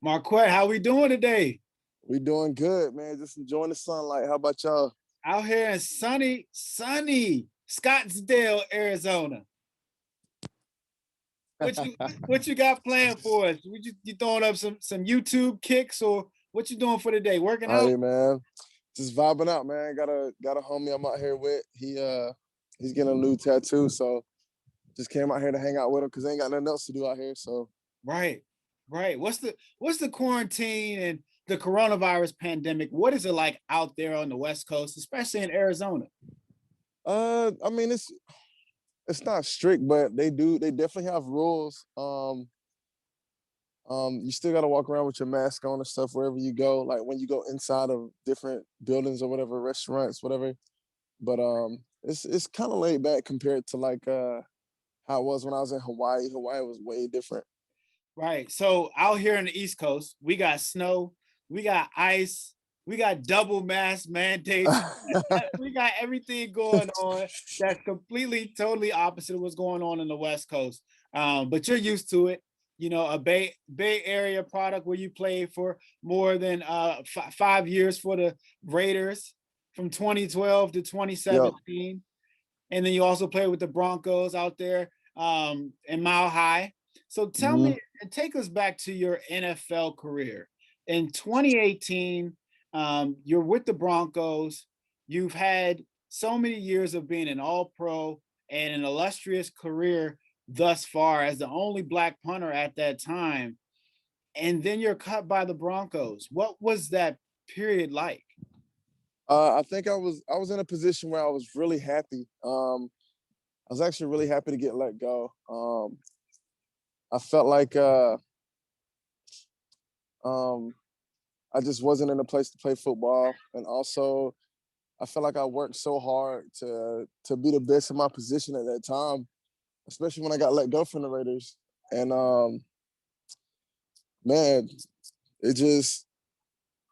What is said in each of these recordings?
Marquette, how we doing today? We doing good, man. Just enjoying the sunlight. How about y'all? Out here in sunny Scottsdale, Arizona. What you got planned for us? You throwing up some YouTube kicks or what you doing for today? Working out? Hey, man. Just vibing out, man. Got a homie I'm out here with. He's getting a new tattoo, so just came out here to hang out with him because ain't got nothing else to do out here. So Right. What's the quarantine and the coronavirus pandemic? What is it like out there on the West Coast, especially in Arizona? I mean it's not strict, but they definitely have rules. You still gotta walk around with your mask on and stuff wherever you go, like when you go inside of different buildings or whatever, restaurants, whatever. But it's kind of laid back compared to like how it was when I was in Hawaii. Hawaii was way different. Right. So out here in the East Coast, we got snow, we got ice, we got double mask mandates. We got everything going on that's completely, totally opposite of what's going on in the West Coast. But you're used to it. You know, a Bay Area product where you played for more than 5 years for the Raiders from 2012 to Yep. 2017. And then you also play with the Broncos out there in Mile High. So tell hmm me and take us back to your NFL career. In 2018, you're with the Broncos. You've had so many years of being an all-pro and an illustrious career thus far as the only black punter at that time. And then you're cut by the Broncos. What was that period like? I think I was in a position where I was really happy. I was actually really happy to get let go. I felt like um, I just wasn't in a place to play football, and also I felt like I worked so hard to be the best in my position at that time, especially when I got let go from the Raiders. And man, it just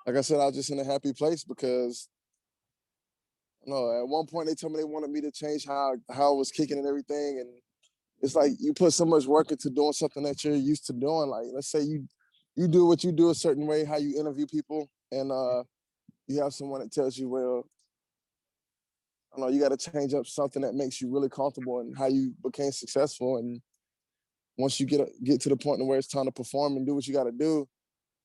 like I said, I was just in a happy place because no, at one point they told me they wanted me to change how I was kicking and everything, and it's like you put so much work into doing something that you're used to doing. Like let's say you do what you do a certain way, how you interview people, and you have someone that tells you, well, I don't know, you got to change up something that makes you really comfortable and how you became successful. And once you get to the point where it's time to perform and do what you got to do,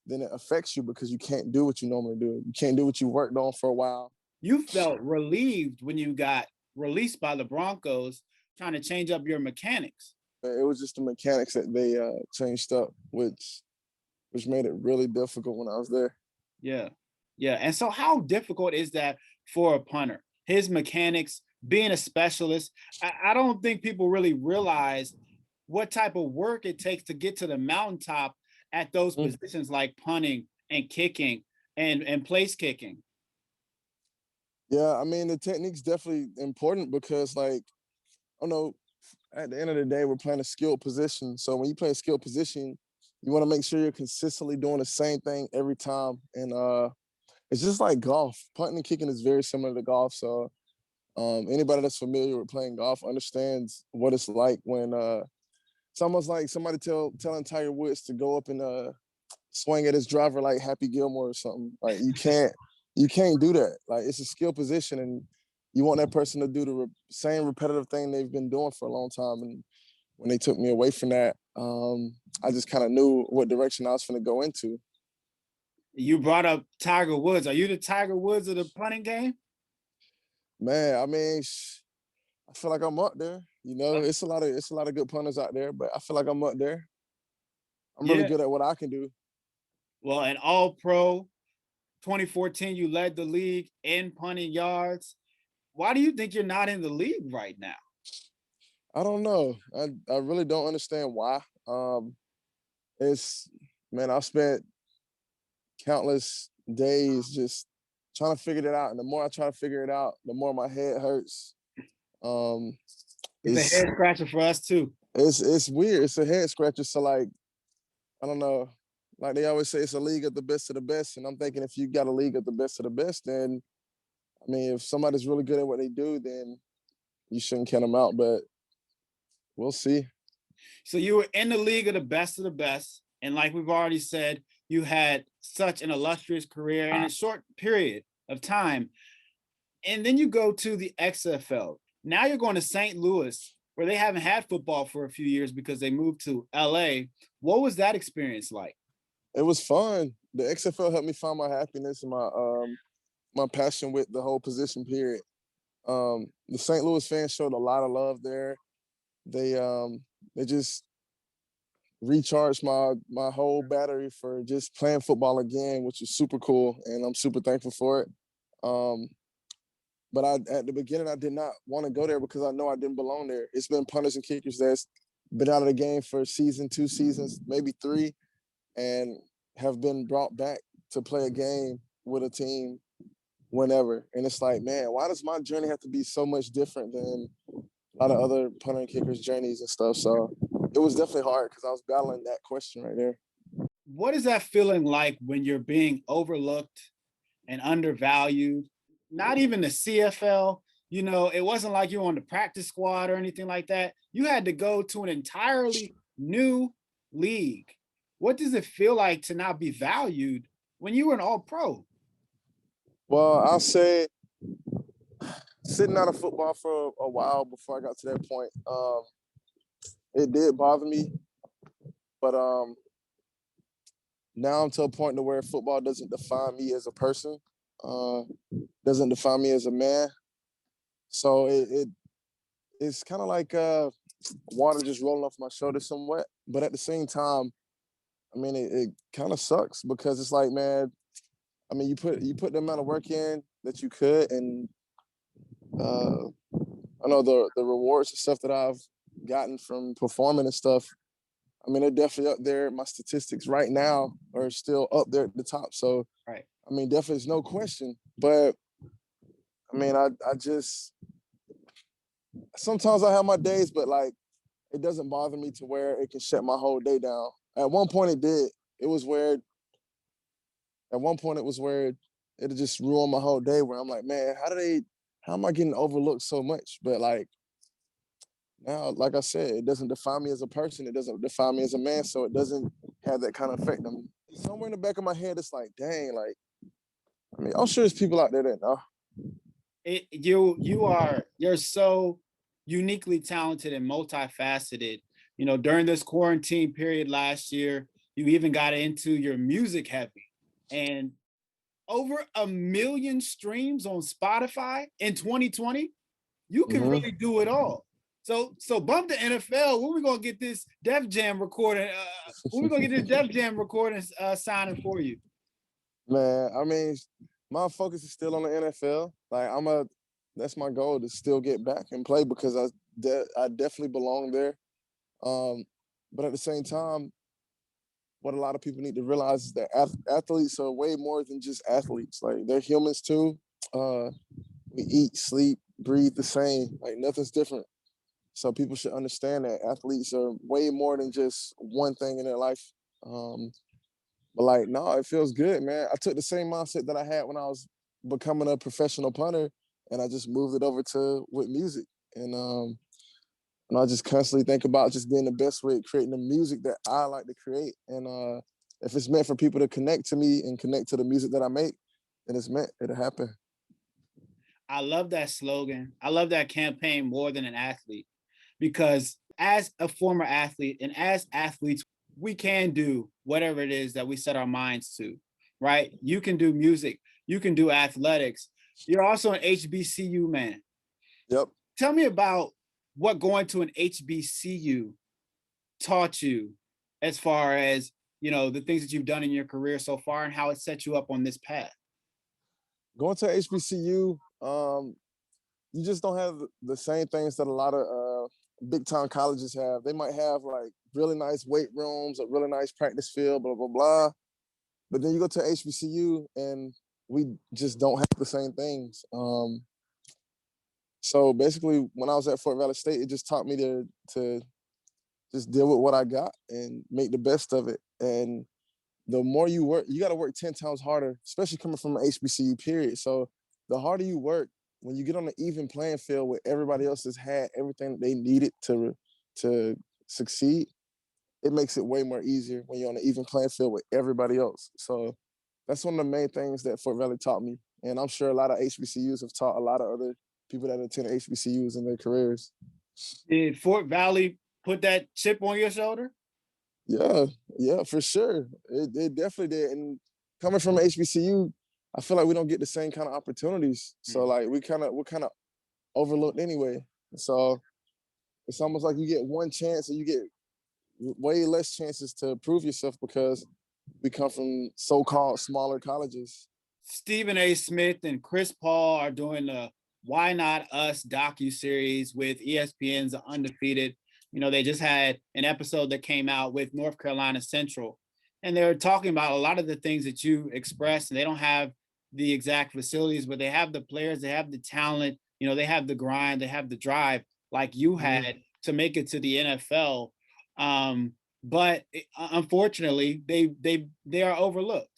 then it affects you because you can't do what you normally do. You can't do what you worked on for a while. You felt relieved when you got released by the Broncos trying to change up your mechanics. It was just the mechanics that they changed up, which made it really difficult when I was there. Yeah. Yeah. And so how difficult is that for a punter? His mechanics, being a specialist. I don't think people really realize what type of work it takes to get to the mountaintop at those positions like punting and kicking and place kicking. Yeah, I mean the technique's definitely important because like I don't know, at the end of the day, we're playing a skilled position. So when you play a skilled position, you want to make sure you're consistently doing the same thing every time. And it's just like golf. Punting and kicking is very similar to golf. So anybody that's familiar with playing golf understands what it's like when it's almost like somebody telling Tiger Woods to go up and swing at his driver like Happy Gilmore or something. Like you can't do that. Like it's a skill position, and you want that person to do the same repetitive thing they've been doing for a long time. And when they took me away from that, I just kind of knew what direction I was going to go into. You brought up Tiger Woods. Are you the Tiger Woods of the punting game? Man, I mean, I feel like I'm up there. You know, it's a lot of good punters out there, but I feel like I'm up there. I'm really Yeah. good at what I can do. Well, an all pro 2014, you led the league in punting yards. Why do you think you're not in the league right now? I don't know. I really don't understand why. It's man, I've spent countless days just trying to figure it out, and the more I try to figure it out, the more my head hurts. Um, It's a it's head scratcher for us too. it's weird. It's a head scratcher. So like I don't know. Like they always say, it's a league of the best of the best, and I'm thinking if you got a league of the best of the best, then I mean, if somebody's really good at what they do, then you shouldn't count them out. But we'll see. So you were in the league of the best, and like we've already said, You had such an illustrious career in a short period of time. And then you go to the XFL. Now you're going to St. Louis, where they haven't had football for a few years because they moved to LA. What was that experience like? It was fun. The XFL helped me find my happiness and my passion with the whole position. Period. The St. Louis fans showed a lot of love there. They just recharged my whole battery for just playing football again, which was super cool, and I'm super thankful for it. Um, but at the beginning I did not want to go there because I know I didn't belong there. It's been punters and kickers that's been out of the game for a season, 2 seasons, maybe 3, and have been brought back to play a game with a team whenever. And it's like, man, why does my journey have to be so much different than a lot of other punter and kickers' journeys and stuff? So it was definitely hard because I was battling that question right there. What is that feeling like when you're being overlooked and undervalued? Not even the CFL, it wasn't like you were on the practice squad or anything like that. You had to go to an entirely new league. What does it feel like to not be valued when you were an all pro? Well, I'll say sitting out of football for a while before I got to that point, it did bother me. But now I'm to a point to where football doesn't define me as a person, uh, doesn't define me as a man. So it's kind of like water just rolling off my shoulders somewhat. But at the same time, I mean, it kind of sucks because it's like, man, I mean, you put the amount of work in that you could, and uh, I know the rewards and stuff that I've gotten from performing and stuff. I mean, they're definitely up there. My statistics right now are still up there at the top. So, Right. I mean, definitely, there's no question. But I mean, I just sometimes I have my days, but like it doesn't bother me to where it can shut my whole day down. At one point, it did. It was where at one point it was where it just ruined my whole day. Where I'm like, man, how am I getting overlooked so much? But like now, like I said, it doesn't define me as a person. It doesn't define me as a man. So it doesn't have that kind of effect on me. Somewhere in the back of my head, it's like, dang, like, I mean, I'm sure there's people out there that know. You're so uniquely talented and multifaceted. During this quarantine period last year, you even got into your music heavy, and over 1 million streams on Spotify in 2020. You can Mm-hmm. really do it all. So bump the NFL. When we gonna get this Def Jam recording? When we gonna get this Def Jam recording signing for you? Man, I mean, my focus is still on the NFL. Like that's my goal to still get back and play because I definitely belong there. Um, but at the same time, what a lot of people need to realize is that athletes are way more than just athletes. Like they're humans too. We eat, sleep, breathe the same. Like nothing's different. So people should understand that athletes are way more than just one thing in their life. Um, but like, no, it feels good, man. I took the same mindset that I had when I was becoming a professional punter, and I just moved it over to with music. And I just constantly think about just being the best way at creating the music that I like to create. And if it's meant for people to connect to me and connect to the music that I make, then it's meant. It'll happen. I love that slogan. I love that campaign more than an athlete, because as a former athlete and as athletes, we can do whatever it is that we set our minds to, right? You can do music, you can do athletics. You're also an HBCU man. Yep. Tell me about what going to an HBCU taught you, as far as, the things that you've done in your career so far and how it set you up on this path. Going to HBCU, you just don't have the same things that a lot of big time colleges have. They might have like really nice weight rooms, a really nice practice field, blah, blah, blah. But then you go to HBCU and we just don't have the same things. So basically, when I was at Fort Valley State, it just taught me to just deal with what I got and make the best of it. And the more you work, you got to work 10 times harder, especially coming from an HBCU period. So the harder you work, when you get on the even playing field where everybody else has had everything they needed to succeed, it makes it way more easier when you're on an even playing field with everybody else. So that's one of the main things that Fort Valley taught me. And I'm sure a lot of HBCUs have taught a lot of other people that attend HBCUs in their careers. Did Fort Valley put that chip on your shoulder? Yeah, yeah, for sure. It definitely did. And coming from HBCU, I feel like we don't get the same kind of opportunities. So like we're kind of overlooked anyway. So it's almost like you get one chance and you get way less chances to prove yourself because we come from so-called smaller colleges. Stephen A. Smith and Chris Paul are doing the Why Not Us docu-series with ESPN's Undefeated. You know, they just had an episode that came out with North Carolina Central, and they were talking about a lot of the things that you expressed, and they don't have the exact facilities, but they have the players, they have the talent, you know, they have the grind, they have the drive like you had to make it to the NFL. But unfortunately, they are overlooked.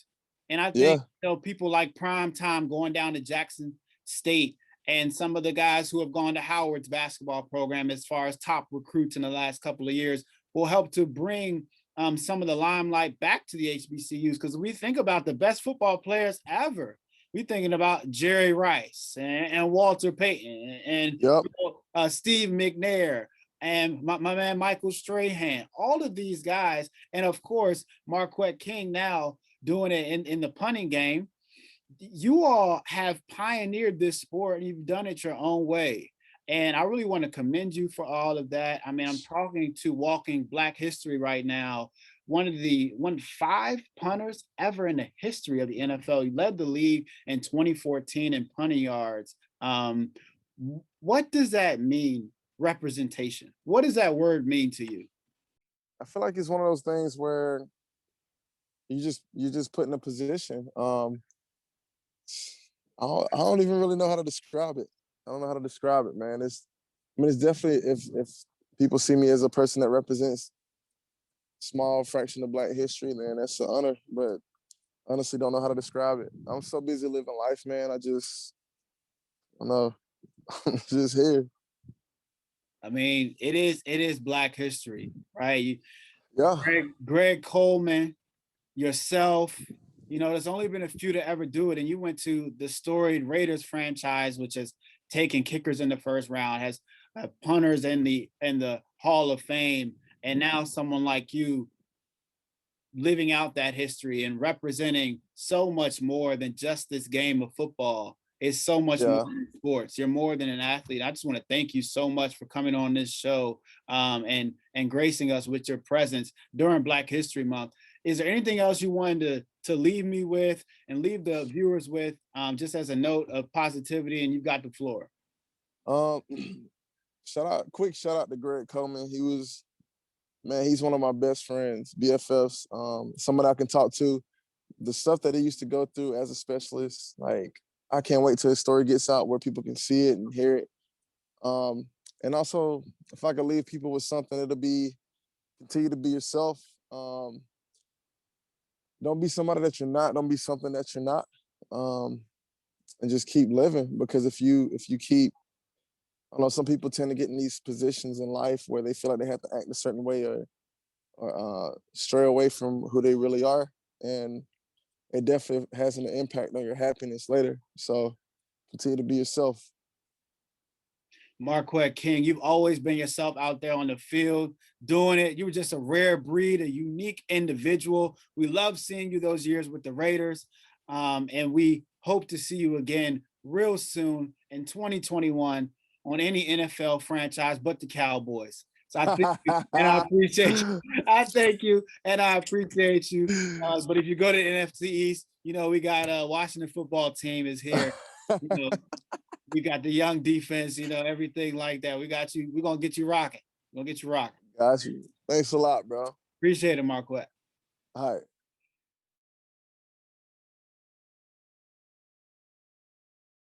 And I think, Yeah, you know, people like Prime Time going down to Jackson State and some of the guys who have gone to Howard's basketball program as far as top recruits in the last couple of years will help to bring some of the limelight back to the HBCUs, because we think about the best football players ever. We're thinking about Jerry Rice and Walter Payton and yep, you know, Steve McNair and my man Michael Strahan, all of these guys, and of course Marquette King now doing it in the punting game. You all have pioneered this sport and you've done it your own way. And I really want to commend you for all of that. I mean, I'm talking to Walking Black History right now. One of 5 punters ever in the history of the NFL. He led the league in 2014 in punting yards. What does that mean, representation? What does that word mean to you? I feel like it's one of those things where you just put in a position. I don't even really know how to describe it. I don't know how to describe it, man. It's definitely if people see me as a person that represents small fraction of Black history, then that's an honor. But honestly, don't know how to describe it. I'm so busy living life, man. I don't know. I'm just here. I mean, it is Black history, right? Yeah, Greg Coleman, yourself, you know, there's only been a few to ever do it. And you went to the storied Raiders franchise, which has taken kickers in the first round, has punters in the Hall of Fame, and now someone like you living out that history and representing so much more than just this game of football. It's so much more yeah. than sports. You're more than an athlete. I just want to thank you so much for coming on this show and gracing us with your presence during Black History Month. Is there anything else you wanted to leave me with and leave the viewers with, just as a note of positivity? And you've got the floor. Um, quick shout out to Greg Coleman. Man, he's one of my best friends, BFFs. Someone I can talk to. The stuff that he used to go through as a specialist, like I can't wait till his story gets out where people can see it and hear it. And also, if I could leave people with something, it'll be continue to be yourself. Don't be somebody that you're not. Don't be something that you're not. And just keep living, because if you keep, I don't know, some people tend to get in these positions in life where they feel like they have to act a certain way or stray away from who they really are, and it definitely has an impact on your happiness later. So continue to be yourself. Marquette King, you've always been yourself out there on the field doing it. You were just a rare breed, a unique individual. We love seeing you those years with the Raiders, and we hope to see you again real soon in 2021 on any NFL franchise but the Cowboys. So I thank you and I appreciate you. I thank you and I appreciate you. But if you go to the NFC East, you know, we got Washington football team is here. You know, we got the young defense, you know, everything like that. We got you. We're gonna get you rocking. We're gonna get you rocking. Got you. Thanks a lot, bro. Appreciate it, Marquette. All right.